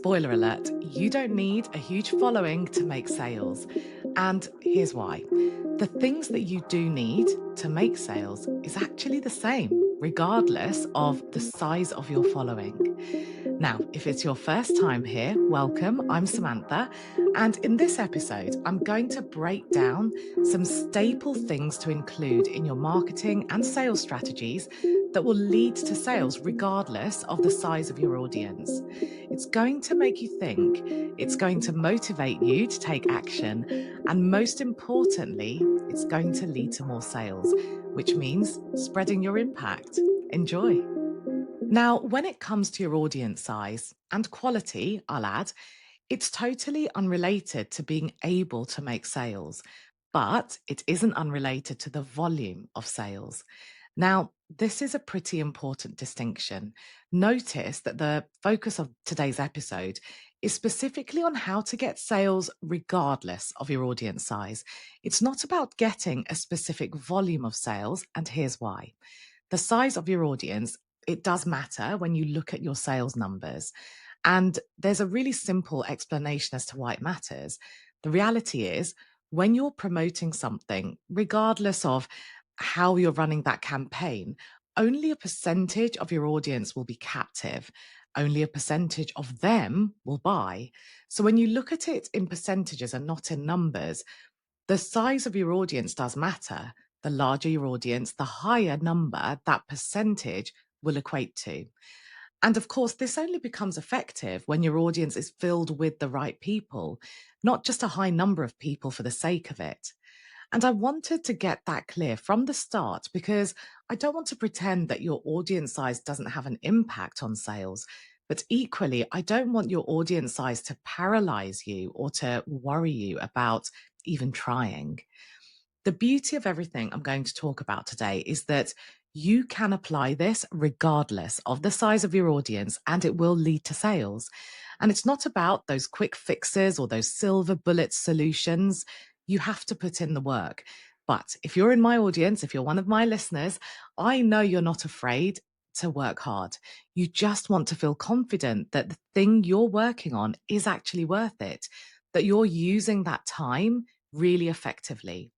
Spoiler alert, you don't need a huge following to make sales. And here's why. The things that you do need to make sales is actually the same, regardless of the size of your following. Now, if it's your first time here, welcome. I'm Samantha. And in this episode, I'm going to break down some staple things to include in your marketing and sales strategies that will lead to sales regardless of the size of your audience. It's going to make you think, it's going to motivate you to take action, and most importantly, it's going to lead to more sales, which means spreading your impact. Enjoy. Now, when it comes to your audience size and quality, I'll add, it's totally unrelated to being able to make sales, but it isn't unrelated to the volume of sales. Now, this is a pretty important distinction. Notice that the focus of today's episode is specifically on how to get sales regardless of your audience size. It's not about getting a specific volume of sales, and here's why. The size of your audience, it does matter when you look at your sales numbers. And there's a really simple explanation as to why it matters. The reality is, when you're promoting something, regardless of how you're running that campaign, only a percentage of your audience will be captive. Only a percentage of them will buy. So when you look at it in percentages and not in numbers, the size of your audience does matter. The larger your audience, the higher number that percentage will equate to. And of course, this only becomes effective when your audience is filled with the right people, not just a high number of people for the sake of it. And I wanted to get that clear from the start because I don't want to pretend that your audience size doesn't have an impact on sales. But equally, I don't want your audience size to paralyze you or to worry you about even trying. The beauty of everything I'm going to talk about today is that you can apply this regardless of the size of your audience and it will lead to sales. And it's not about those quick fixes or those silver bullet solutions. You have to put in the work. But if you're in my audience, if you're one of my listeners, I know you're not afraid to work hard. You just want to feel confident that the thing you're working on is actually worth it, that you're using that time really effectively.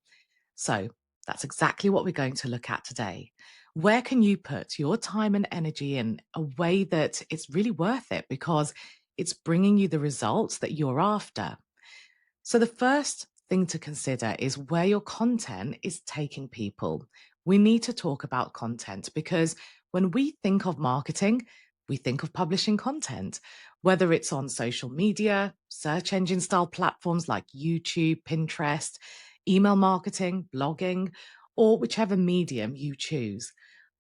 So that's exactly what we're going to look at today. Where can you put your time and energy in a way that it's really worth it because it's bringing you the results that you're after? So the first thing to consider is where your content is taking people. We need to talk about content because when we think of marketing, we think of publishing content, whether it's on social media, search engine style platforms like YouTube, Pinterest, email marketing, blogging, or whichever medium you choose.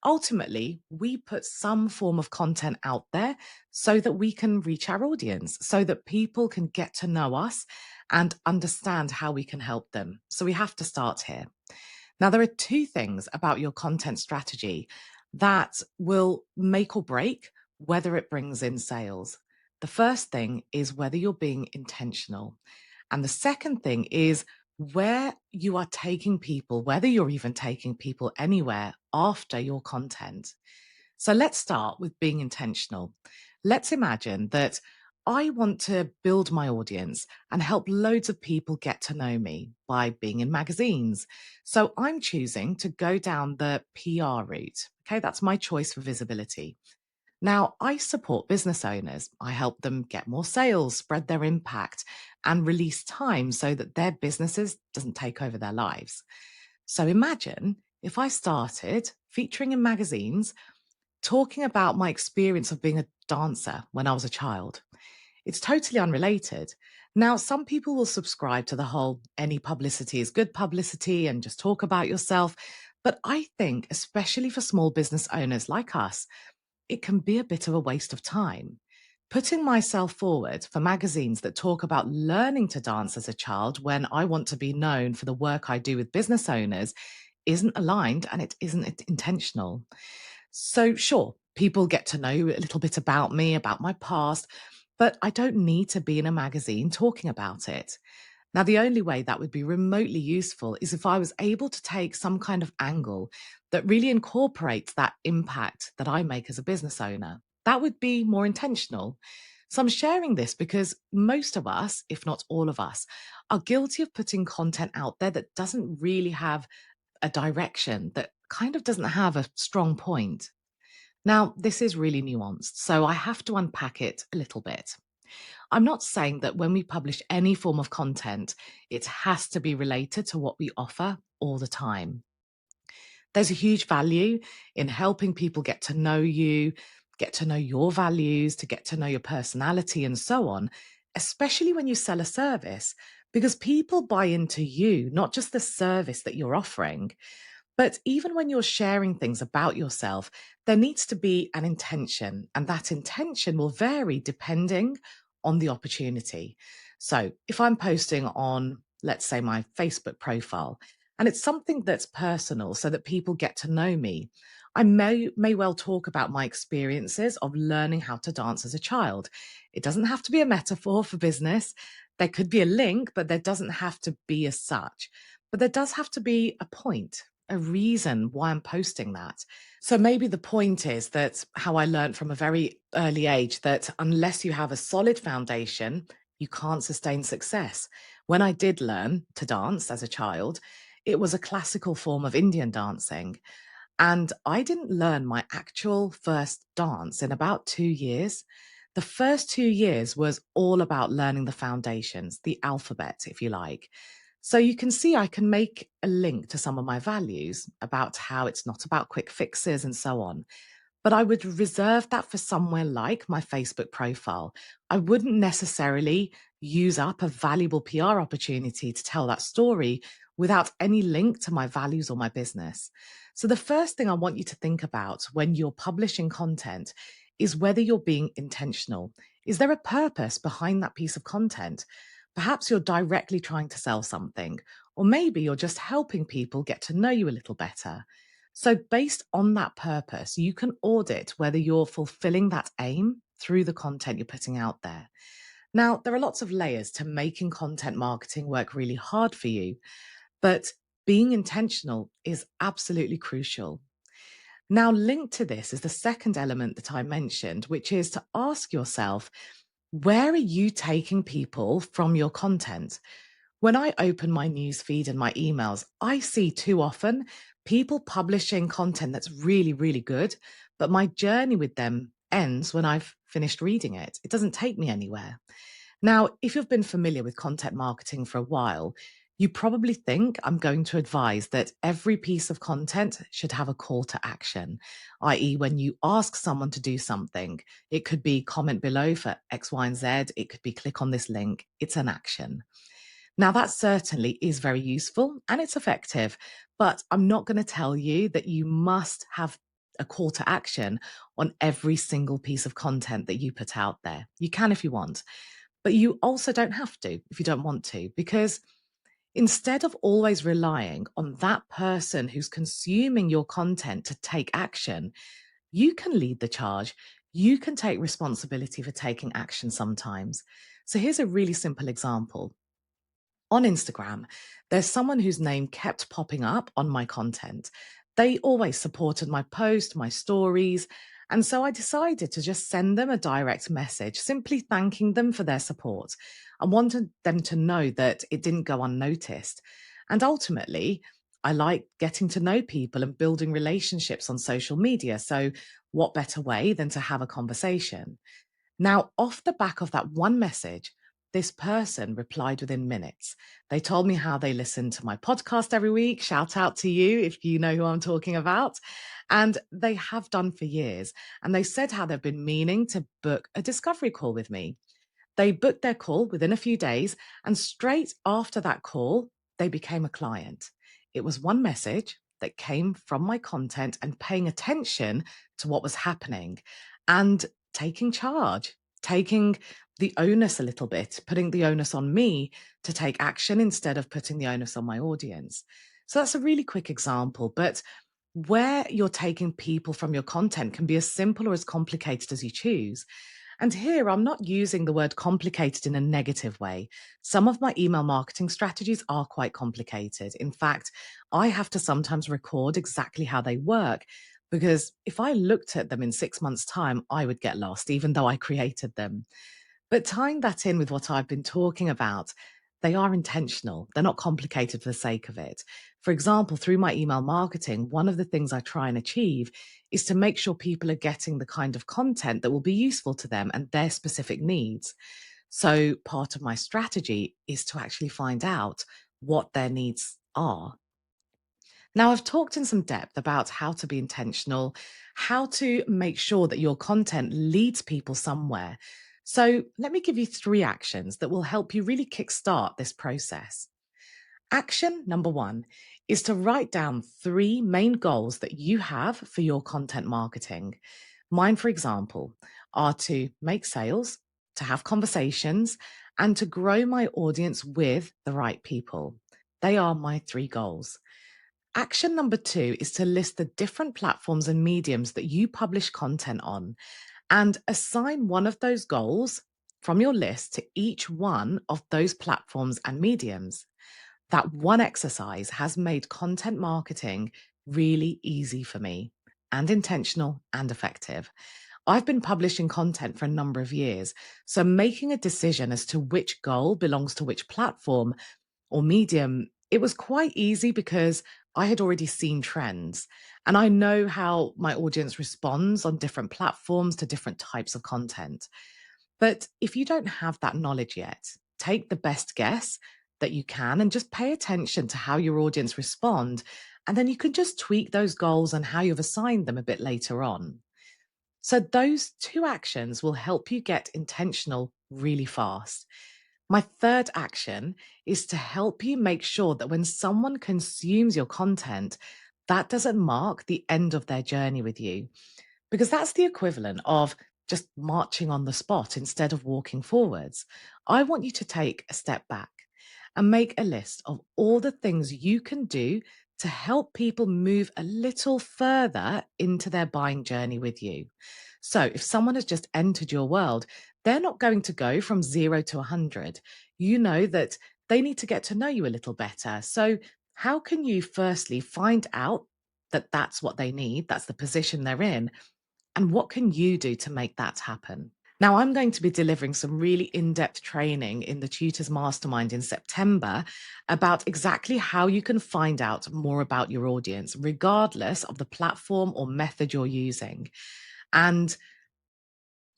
Ultimately, we put some form of content out there so that we can reach our audience, so that people can get to know us and understand how we can help them. So we have to start here. Now, there are two things about your content strategy that will make or break whether it brings in sales. The first thing is whether you're being intentional. And the second thing is where you are taking people, whether you're even taking people anywhere after your content. So let's start with being intentional. Let's imagine that I want to build my audience and help loads of people get to know me by being in magazines. So I'm choosing to go down the PR route. Okay, that's my choice for visibility. Now, I support business owners. I help them get more sales, spread their impact, and release time so that their businesses doesn't take over their lives. So imagine if I started featuring in magazines talking about my experience of being a dancer when I was a child. It's totally unrelated. Now, some people will subscribe to the whole any publicity is good publicity and just talk about yourself. But I think, especially for small business owners like us, it can be a bit of a waste of time. Putting myself forward for magazines that talk about learning to dance as a child when I want to be known for the work I do with business owners isn't aligned and it isn't intentional. So, sure, people get to know a little bit about me, about my past, but I don't need to be in a magazine talking about it. Now, the only way that would be remotely useful is if I was able to take some kind of angle that really incorporates that impact that I make as a business owner. That would be more intentional. So I'm sharing this because most of us, if not all of us, are guilty of putting content out there that doesn't really have a direction, that kind of doesn't have a strong point. Now, this is really nuanced, so I have to unpack it a little bit. I'm not saying that when we publish any form of content, it has to be related to what we offer all the time. There's a huge value in helping people get to know you, get to know your values, to get to know your personality, and so on, especially when you sell a service, because people buy into you, not just the service that you're offering. But even when you're sharing things about yourself, there needs to be an intention, and that intention will vary depending on the opportunity. So if I'm posting on, let's say, my Facebook profile, and it's something that's personal so that people get to know me, I may well talk about my experiences of learning how to dance as a child. It doesn't have to be a metaphor for business. There could be a link, but there doesn't have to be as such. But there does have to be a point, a reason why I'm posting that. So maybe the point is that how I learned from a very early age that unless you have a solid foundation, you can't sustain success. When I did learn to dance as a child, it was a classical form of Indian dancing. And I didn't learn my actual first dance in about 2 years. The first 2 years was all about learning the foundations, the alphabet, if you like. So you can see I can make a link to some of my values about how it's not about quick fixes and so on. But I would reserve that for somewhere like my Facebook profile. I wouldn't necessarily use up a valuable PR opportunity to tell that story without any link to my values or my business. So, the first thing I want you to think about when you're publishing content is whether you're being intentional. Is there a purpose behind that piece of content? Perhaps you're directly trying to sell something, or maybe you're just helping people get to know you a little better. So, based on that purpose, you can audit whether you're fulfilling that aim through the content you're putting out there. Now, there are lots of layers to making content marketing work really hard for you, but being intentional is absolutely crucial. Now, linked to this is the second element that I mentioned, which is to ask yourself, where are you taking people from your content? When I open my newsfeed and my emails, I see too often people publishing content that's really, really good, but my journey with them ends when I've finished reading it. It doesn't take me anywhere. Now, if you've been familiar with content marketing for a while, you probably think I'm going to advise that every piece of content should have a call to action, i.e., when you ask someone to do something, it could be comment below for X, Y, and Z, it could be click on this link, it's an action. Now, that certainly is very useful and it's effective, but I'm not going to tell you that you must have a call to action on every single piece of content that you put out there. You can if you want, but you also don't have to if you don't want to, because instead of always relying on that person who's consuming your content to take action, you can lead the charge. You can take responsibility for taking action sometimes. So here's a really simple example. On Instagram, there's someone whose name kept popping up on my content. They always supported my post, my stories. And so I decided to just send them a direct message, simply thanking them for their support. I wanted them to know that it didn't go unnoticed. And ultimately, I like getting to know people and building relationships on social media. So, what better way than to have a conversation? Now, off the back of that one message, this person replied within minutes. They told me how they listen to my podcast every week. Shout out to you if you know who I'm talking about. And they have done for years. And they said how they've been meaning to book a discovery call with me. They booked their call within a few days, and straight after that call, they became a client. It was one message that came from my content and paying attention to what was happening and taking charge, taking the onus a little bit, putting the onus on me to take action instead of putting the onus on my audience. So that's a really quick example, but where you're taking people from your content can be as simple or as complicated as you choose. And here, I'm not using the word complicated in a negative way. Some of my email marketing strategies are quite complicated. In fact, I have to sometimes record exactly how they work because if I looked at them in 6 months' time, I would get lost, even though I created them. But tying that in with what I've been talking about, they are intentional. They're not complicated for the sake of it. For example, through my email marketing, one of the things I try and achieve is to make sure people are getting the kind of content that will be useful to them and their specific needs. So, part of my strategy is to actually find out what their needs are. Now, I've talked in some depth about how to be intentional, how to make sure that your content leads people somewhere. So, let me give you three actions that will help you really kickstart this process. Action number one is to write down three main goals that you have for your content marketing. Mine, for example, are to make sales, to have conversations, and to grow my audience with the right people. They are my three goals. Action number two is to list the different platforms and mediums that you publish content on and assign one of those goals from your list to each one of those platforms and mediums. That one exercise has made content marketing really easy for me and intentional and effective. I've been publishing content for a number of years, so making a decision as to which goal belongs to which platform or medium, it was quite easy because I had already seen trends and I know how my audience responds on different platforms to different types of content. But if you don't have that knowledge yet, take the best guess that you can and just pay attention to how your audience respond. And then you can just tweak those goals and how you've assigned them a bit later on. So, those two actions will help you get intentional really fast. My third action is to help you make sure that when someone consumes your content, that doesn't mark the end of their journey with you, because that's the equivalent of just marching on the spot instead of walking forwards. I want you to take a step back and make a list of all the things you can do to help people move a little further into their buying journey with you. So, if someone has just entered your world, they're not going to go from 0 to 100. You know that they need to get to know you a little better. So, how can you firstly find out that that's what they need? That's the position they're in. And what can you do to make that happen? Now, I'm going to be delivering some really in depth training in the Tutors Mastermind in September about exactly how you can find out more about your audience, regardless of the platform or method you're using. And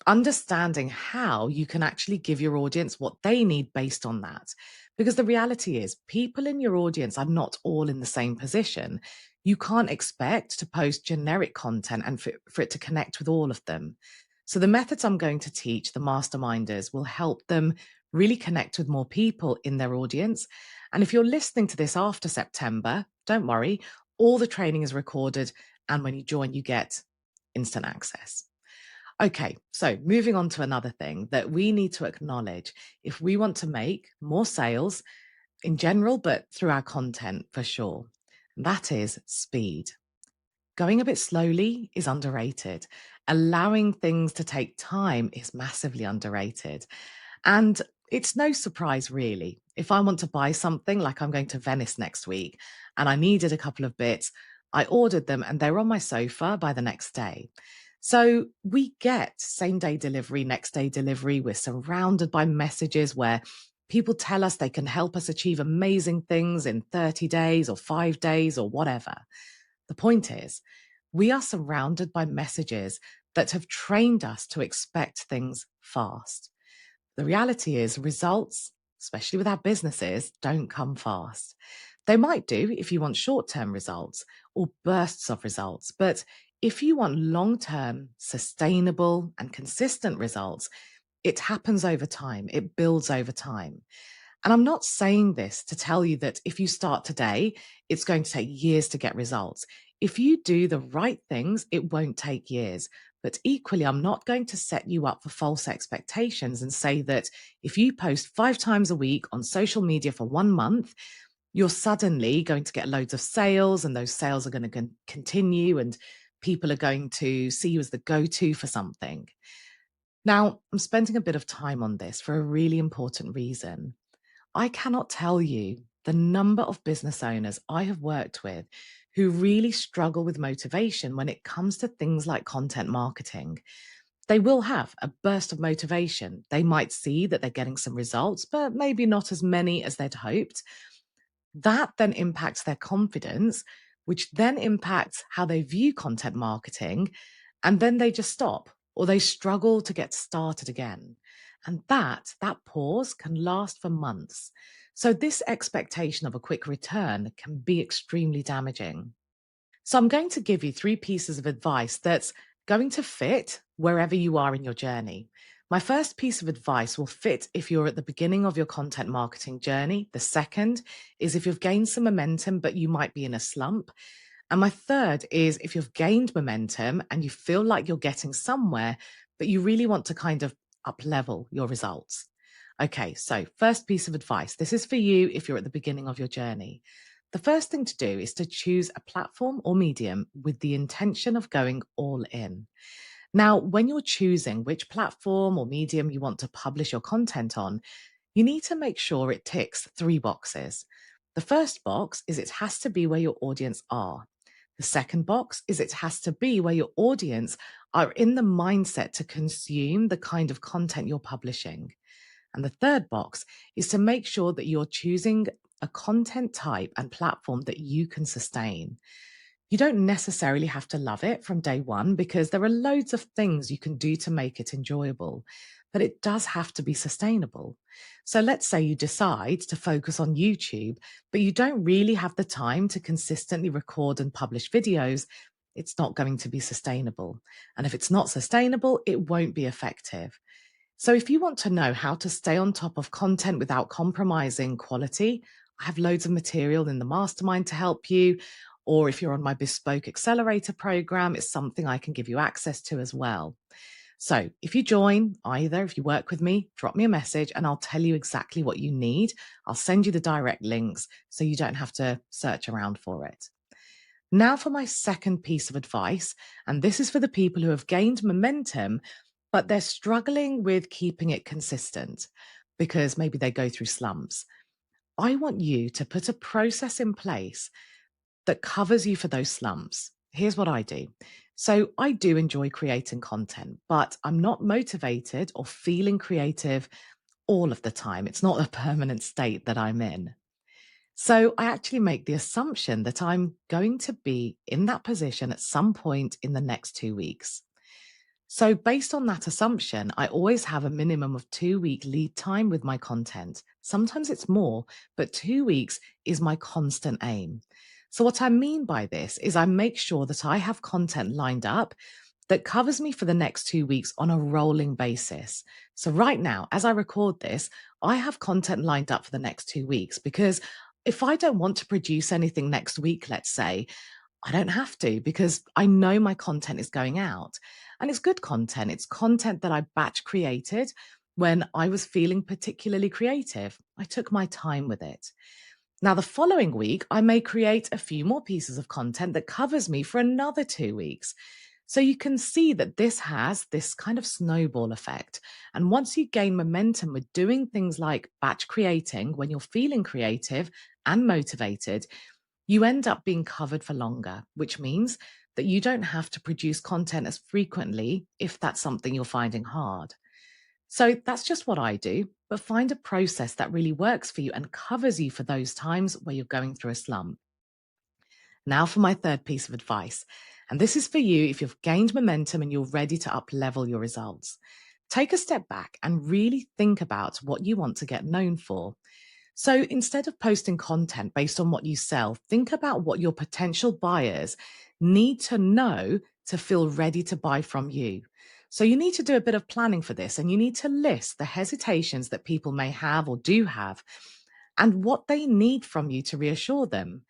understanding how you can actually give your audience what they need based on that. Because the reality is, people in your audience are not all in the same position. You can't expect to post generic content and for it to connect with all of them. So, the methods I'm going to teach the masterminders will help them really connect with more people in their audience. And if you're listening to this after September, don't worry, all the training is recorded. And when you join, you get instant access. Okay, so moving on to another thing that we need to acknowledge if we want to make more sales in general, but through our content for sure. And that is speed. Going a bit slowly is underrated. Allowing things to take time is massively underrated. And it's no surprise, really. If I want to buy something, like I'm going to Venice next week, and I needed a couple of bits, I ordered them and they were on my sofa by the next day. So we get same day delivery, next day delivery. We're surrounded by messages where people tell us they can help us achieve amazing things in 30 days or 5 days or whatever. The point is, we are surrounded by messages that have trained us to expect things fast. The reality is, results, especially with our businesses, don't come fast. They might do if you want short term results or bursts of results. But if you want long term, sustainable, and consistent results, it happens over time, it builds over time. And I'm not saying this to tell you that if you start today, it's going to take years to get results. If you do the right things, it won't take years. But equally, I'm not going to set you up for false expectations and say that if you post 5 times a week on social media for 1 month, you're suddenly going to get loads of sales and those sales are going to continue and people are going to see you as the go to for something. Now, I'm spending a bit of time on this for a really important reason. I cannot tell you the number of business owners I have worked with who really struggle with motivation when it comes to things like content marketing. they will have a burst of motivation. They might see that they're getting some results, but maybe not as many as they'd hoped. That then impacts their confidence, which then impacts how they view content marketing. And then they just stop or they struggle to get started again. And that pause can last for months. So this expectation of a quick return can be extremely damaging. So I'm going to give you three pieces of advice that's going to fit wherever you are in your journey. My first piece of advice will fit if you're at the beginning of your content marketing journey. The second is if you've gained some momentum, but you might be in a slump. And my third is if you've gained momentum and you feel like you're getting somewhere, but you really want to kind of up level your results. Okay, so first piece of advice. This is for you if you're at the beginning of your journey. The first thing to do is to choose a platform or medium with the intention of going all in. Now, when you're choosing which platform or medium you want to publish your content on, you need to make sure it ticks three boxes. The first box is it has to be where your audience are. The second box is it has to be where your audience are in the mindset to consume the kind of content you're publishing. And the third box is to make sure that you're choosing a content type and platform that you can sustain. You don't necessarily have to love it from day one because there are loads of things you can do to make it enjoyable, but it does have to be sustainable. So let's say you decide to focus on YouTube, but you don't really have the time to consistently record and publish videos. It's not going to be sustainable. And if it's not sustainable, it won't be effective. So, if you want to know how to stay on top of content without compromising quality, I have loads of material in the mastermind to help you. Or if you're on my bespoke accelerator program, it's something I can give you access to as well. So, if you join, either if you work with me, drop me a message and I'll tell you exactly what you need. I'll send you the direct links so you don't have to search around for it. Now, for my second piece of advice, and this is for the people who have gained momentum, but they're struggling with keeping it consistent because maybe they go through slumps. I want you to put a process in place that covers you for those slumps. Here's what I do. So, I do enjoy creating content, but I'm not motivated or feeling creative all of the time. It's not a permanent state that I'm in. So I actually make the assumption that I'm going to be in that position at some point in the next 2 weeks. So, based on that assumption, I always have a minimum of 2 week lead time with my content. Sometimes it's more, but 2 weeks is my constant aim. So, what I mean by this is I make sure that I have content lined up that covers me for the next 2 weeks on a rolling basis. So, right now, as I record this, I have content lined up for the next 2 weeks because if I don't want to produce anything next week, let's say, I don't have to because I know my content is going out. And it's good content. It's content that I batch created when I was feeling particularly creative. I took my time with it. Now, the following week, I may create a few more pieces of content that covers me for another 2 weeks. So you can see that this has this kind of snowball effect. And once you gain momentum with doing things like batch creating, when you're feeling creative and motivated, you end up being covered for longer, which means that you don't have to produce content as frequently if that's something you're finding hard. So that's just what I do, but find a process that really works for you and covers you for those times where you're going through a slump. Now for my third piece of advice. And this is for you if you've gained momentum and you're ready to up level your results. Take a step back and really think about what you want to get known for. So instead of posting content based on what you sell, think about what your potential buyers need to know to feel ready to buy from you. So you need to do a bit of planning for this and you need to list the hesitations that people may have or do have and what they need from you to reassure them.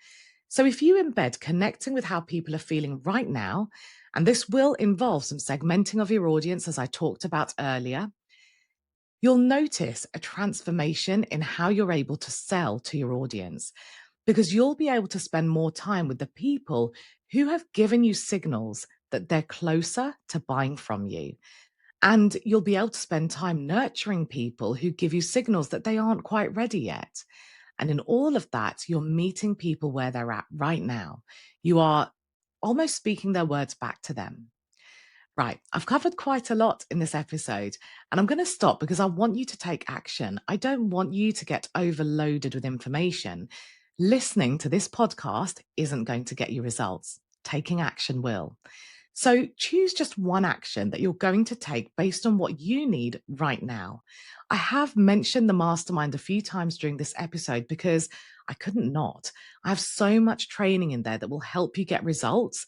So if you embed connecting with how people are feeling right now, and this will involve some segmenting of your audience, as I talked about earlier, you'll notice a transformation in how you're able to sell to your audience because you'll be able to spend more time with the people who have given you signals that they're closer to buying from you. And you'll be able to spend time nurturing people who give you signals that they aren't quite ready yet. And in all of that, you're meeting people where they're at right now. You are almost speaking their words back to them. Right, I've covered quite a lot in this episode, and I'm going to stop because I want you to take action. I don't want you to get overloaded with information. Listening to this podcast isn't going to get you results. Taking action will. So choose just one action that you're going to take based on what you need right now. I have mentioned the mastermind a few times during this episode because I couldn't not. I have so much training in there that will help you get results.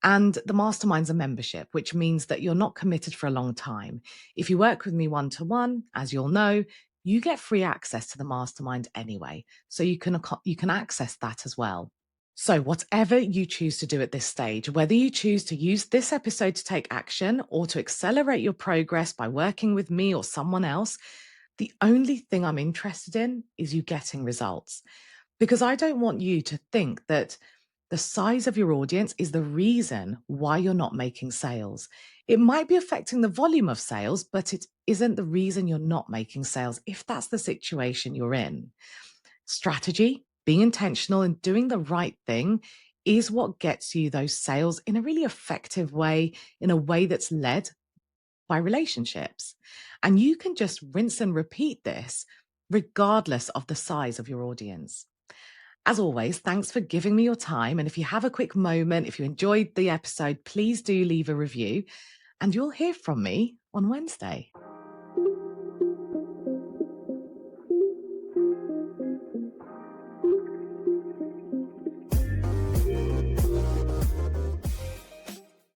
And the mastermind's a membership, which means that you're not committed for a long time. If you work with me one to one, as you'll know, you get free access to the mastermind anyway. So you can access that as well. So, whatever you choose to do at this stage, whether you choose to use this episode to take action or to accelerate your progress by working with me or someone else, the only thing I'm interested in is you getting results. Because I don't want you to think that the size of your audience is the reason why you're not making sales. It might be affecting the volume of sales, but it isn't the reason you're not making sales if that's the situation you're in. Strategy, being intentional and doing the right thing is what gets you those sales in a really effective way, in a way that's led by relationships. And you can just rinse and repeat this regardless of the size of your audience. As always, thanks for giving me your time. And if you have a quick moment, if you enjoyed the episode, please do leave a review and you'll hear from me on Wednesday.